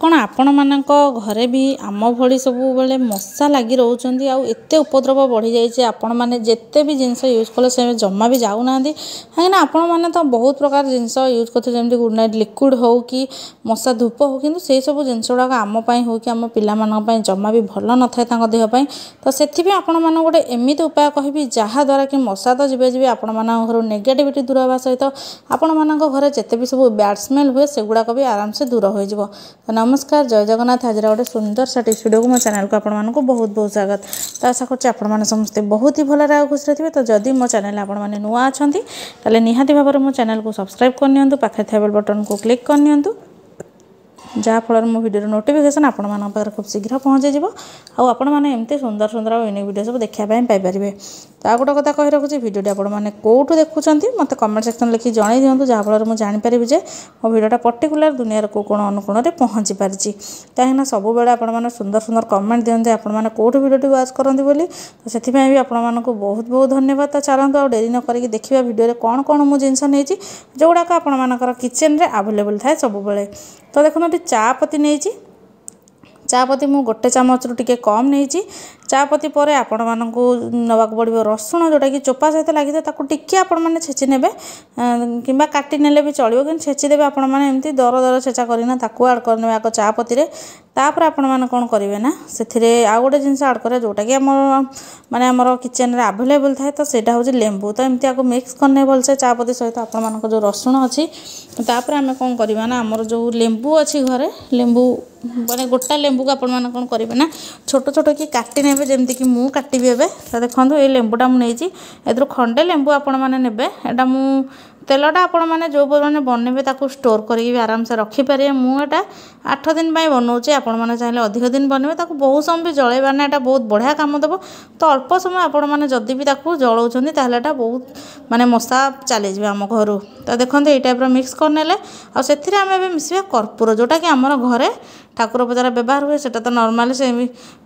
कौन आपण मानक घरे भी आम भली सब बेले मशा लगी रोच एत उपद्रव बढ़ी जाइए आपण मैंने जिते भी जिनस यूज कले से जमा भी जाऊना कहीं आपण मैंने तो बहुत प्रकार जिनस यूज करते जमी गुड नाइट लिक्विड हो कि मशा धूप हो कि से सब जिनस गुड़ाक आमपाई हो कि आम पाई जमा भी भल न था देहपाई तो से आपण मैंने गोटे एमती उपाय कहि जहाँद्वारा कि मशा तो जीवे जी आपण मान घर नेगेटिविटी दूर होगा सहित आपण मान घर जिते भी सब बैड स्मेल हुए से गुड़ाक भी आराम से दूर हो तो नमस्कार जय जगन्नाथ आज गोटे सुंदर सा वीडियो को मो चैनल को आपको बहुत बहुत स्वागत तो आशा कर समस्ते बहुत ही भल खुशी थे तो जदि मो चैनल आपने नुआ अच्छा ताले निहाती भाव में मो चैनल को सब्सक्राइब करनी पाखे थे बेल बटन को क्लिक करनी जहाँफल मो भिडियो नोटिफिकेशन आपंकर खूब शीघ्र पहुँची जाव आपमती सुंदर सुंदर यूनिक वीडियो सब देखापी पाइपर तो आ गोटे कथा कही रखुच्छी भिडियो आपने कौटू देखुं मत कमेंट सेक्शन लिखि जन दिंतु जहाँफल मुझे जानीपारि जे मो भिडियोटा पर्टिकुलर दुनिया को कौन अनुकूल में पहुँची पारिछि कहीं सब बेले आपने सुंदर सुंदर कमेंट दिखते आपने कौटू भिडियो वाच करते बोली तो से भी आपको बहुत बहुत धन्यवाद तो चलते और डेरी नक देखा भिडियो कौन कौन मुझे जिनस नहीं जोगुड़ाक आपर किचेन आवेलेबल थाए सब बेले तो देखो ये चापत्ती नहीं चापत्ती मु गोटे चामच रु टिके कम नहीं चापत्ती पर आपण मानक नवाक पड़ो रसुण जोटा कि चोपा सहित लगी था टिके आपण मैंने छेची ने कि काटी ने भी चलो कि छेचीदेवे आपण मैंने एमती दर दर छेचा करना आड करने आग चापत्ती तापर आपण मैंने कौन करेंगे ना से आउ गोटे जिन आड करें जोटा कि माने आमर किचेन रे आवेलेबल थाए तो सेटा हूँ लेंबू तो एमती आगे मिक्स करने भलसे चापत्ती सहित आपण मानक जो रसुण अच्छी तापर आम कौन करवा ना आमर जो लेंबू अच्छी घरे लेंबू माने गोटा लेंबू को आपण मैंने कौन करेंगे ना छोट छोट कि काटी ने जमती कि मु काटि तो देखो ये लेंबूटा मुझे ए खंडे लेंबू आपण मैंने ने एटा मु तेलटा आपण मैंने जो मैंने बनइबे स्टोर करके आराम से रखिपारे मुझा 8 दिन बनाऊे आपण मैंने चाहिए अधिक दिन बनइबे बहुत समय भी जलैबार ना यहाँ बहुत बढ़िया कम देव तो अल्प समय आपण मैंने जदि भी जलाऊँ ताहले बहुत माने मशा चलीजे आम घर तो देखो ये टाइप मिक्स करने आम एवं मिसवा कर्पूर जोटा कि आमर घरे ठाकुर पूजार व्यवहार हुए सेटा तो नॉर्मली से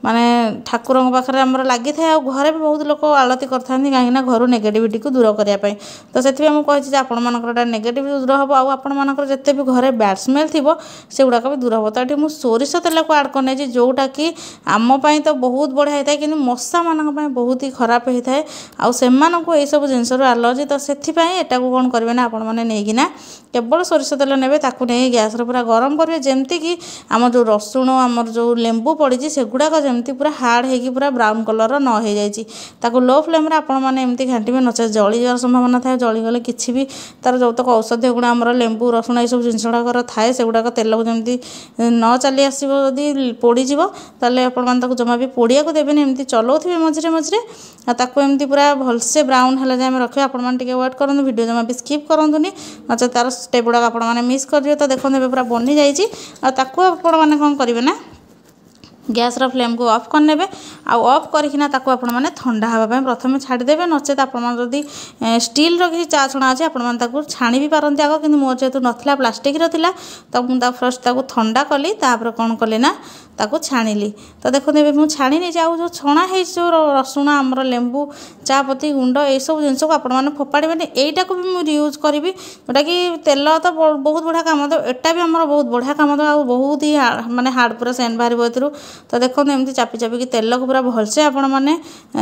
माने ठाकुर पाखे आमर लगी था घरे भी बहुत लोग आलती करते कहीं घर नेगेटिविटी को दूर करने तो से मुझे आपण मानकर नेगेटिविटी दूर हम आपण मानकर जिते भी घरे बैड स्मेल थी से गुड़ाक भी दूर हम तो ये मुझे सोरिष तेल को आड करने जोटा कि आमपाई तो बहुत बढ़िया होता है कि मशा मान बहुत ही खराब होता है आउ से यही सब जिनस एलर्जी तो से को कौन करेंगे ना आपण मैंने नहीं केवल सोरिष तेल ने नहीं गैस पूरा गरम करेंगे जमती कि आम जो रसुण आमर जो लेंबू पड़ी से गुड़ाक जमती पूरा हार्ड होगी पूरा ब्राउन कलर न हो जाए लो फ्लेम आपण मैंने एमती घाटे नचे जली जावर संभावना था जलीगले किसी भी तार जो तक औषधीय गुण आम लेंबू रसुण ये सब जिन गुड़ाक थाए से गुड़ाक तेल को जमी न चली आसो जदि पोड़ीज ताले आपको जमा भी पोड़िया को देवेनि एमती चलाऊे मझे मझे एमती पूरा भलसे ब्राउन है जाए रखिए आपटे वेट करूँ वीडियो जमा भी स्किप करूँनी नचे तार स्टेप गुड़ाक आपने मिस कर तो देखो पूरा बनी जाइए कौन करेंगे ना गैस रो फ्लेम को ऑफ करने आउ ऑफ करना आपण मैंने ठंडा हाँवाई प्रथम छाड़देवे नचेत आपड़ी स्टील किसी चा छुणा अच्छे आपको छाणी भी पारती आग कि मोर जेहतु नाला प्लास्टिक तो मुझे फर्स्ट ठंडा कली कौन कली ना ताको छाणिली तो देखो मुझे छाणी नहीं आउ जो छणा है जो रसुण आमर लेंबू चापत्ती गुंड ये सब जिनस को आपने फोपाड़े यहीटा को भी मुझे यूज करी जोटा कि तेल तो बहुत बढ़िया कम दो एटा भी आमर बहुत बढ़िया कम दो आ बहुत ही माने हार्ड पूरा सेंट बाहर तो देखो एमती चापी चापिकी तेल को पूरा भलसे आपने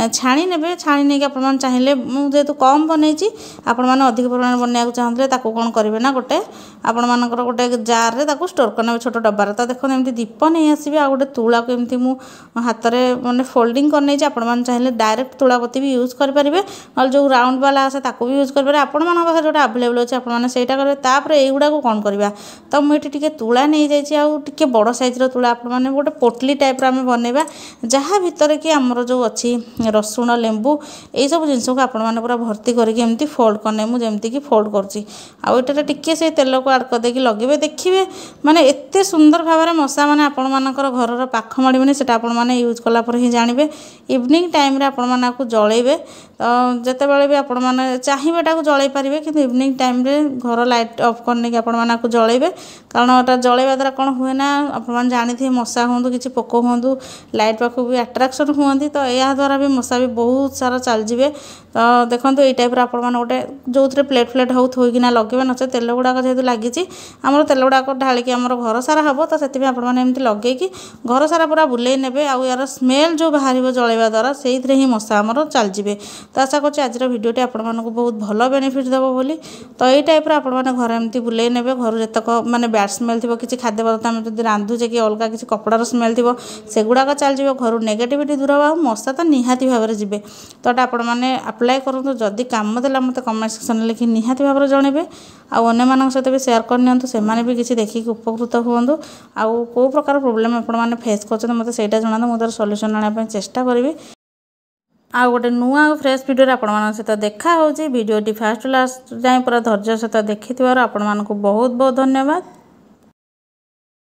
छाणी ने छाणी नहीं आप चाहिए जेहेतु कम बनई आपण मैंने अधिक परिमाण बनवाक चाहते कौन करेंगे ना गोटे आपण मानकर गोटे जार रे स्टोर करने छोट डब्बार तो देखो एमती दीप नहीं आसबे आ गोटे तुला को एमती मु हाथ में मैंने फोल्डिंग करने आपण चाहिए डायरेक्ट तुलापति भी यूज करेंगे ना जो राउंड वाला आसे ताको भी यूज करेंगे आपण मान पाखे जो आवेलेबल अच्छे आपने सहीटा करेंगे तापर युवा को कौन करवा तो मुझे तुला नहीं जाइए बड़ सैज्र तुला आपने गोटे पोटली टाइप आम बनवा जहाँ भितर कि आमर जो अच्छी रसुण लेंबू ये सब जिनस को आपने पूरा भर्ती करके फोल्ड करने मुझे कि फोल्ड करुँचे टिके से तेल को आड करदे लगे देखिए माने एते सुंदर भाव में मशा मैंने आपण मानकर घर पाख माड़बनी से आपने यूज कलापर ही जानवे इवनिंग टाइम रे आपण मानक जलैबे तो जिते बड़े भी आपण मैंने चाहिए जलई पारे कि इवनिंग टाइम रे घर लाइट ऑफ करने की आपण मानक जलैबे कारण एटा जलैवा द्वारा कौन हुए ना आप जानी मशा हूँ कि पोक लोक हूँ लाइट पाखक भी आट्राक्शन हुए तो यह द्वारा भी मशा भी बहुत सारा चलଯିए। तो देखो ये टाइप आपण मैंने गोटे जो थे प्लेट फ्लेट हो थोकिना लगे नचे तेल गुड़ाक जेहतु लगी आमर तेल गुड़ाक ढालिकी आम घर सारा हम तो से आपमती लगे घर सारा पूरा बुले ने आउ यार स्मेल जो बाहर जलैवा द्वारा से ही मशा आमर चलଯିए। तो आशा कर आज भिडियोटी आपण मानक बहुत भल बेनिफिट देव बोली। तो यही टाइप आपने घर एमती बुले ने घर जितक माने बैड स्मेल थी किसी खाद्य पदार्थ आम जो रांधुचे कि अलग किसी कपड़ार स्मेल थी से गुड़ाक चलଯିए घर नेगेटिविटी दूर हो मशा तो निहाती भाव में जी। तो आपण मैंने अप्लाई करूँ जदि काम देला मत कमेंट सेक्शन में लिखि निहाती भाव में जनइबे आने सहित भी सेयार करनी से भी किसी देखिक उपकृत हूँ आउ कौ प्रकार प्रोब्लेम आपने फेस कर मत से जनातु मुझे तार सल्यूशन आने चेष्टा करी। आ गोटे नुआ फ्रेश वीडियो आपण सहित देखा भिडियोटी फास्ट लास्ट जाए पूरा धैर्य सहित देखि आपण बहुत बहुत धन्यवाद।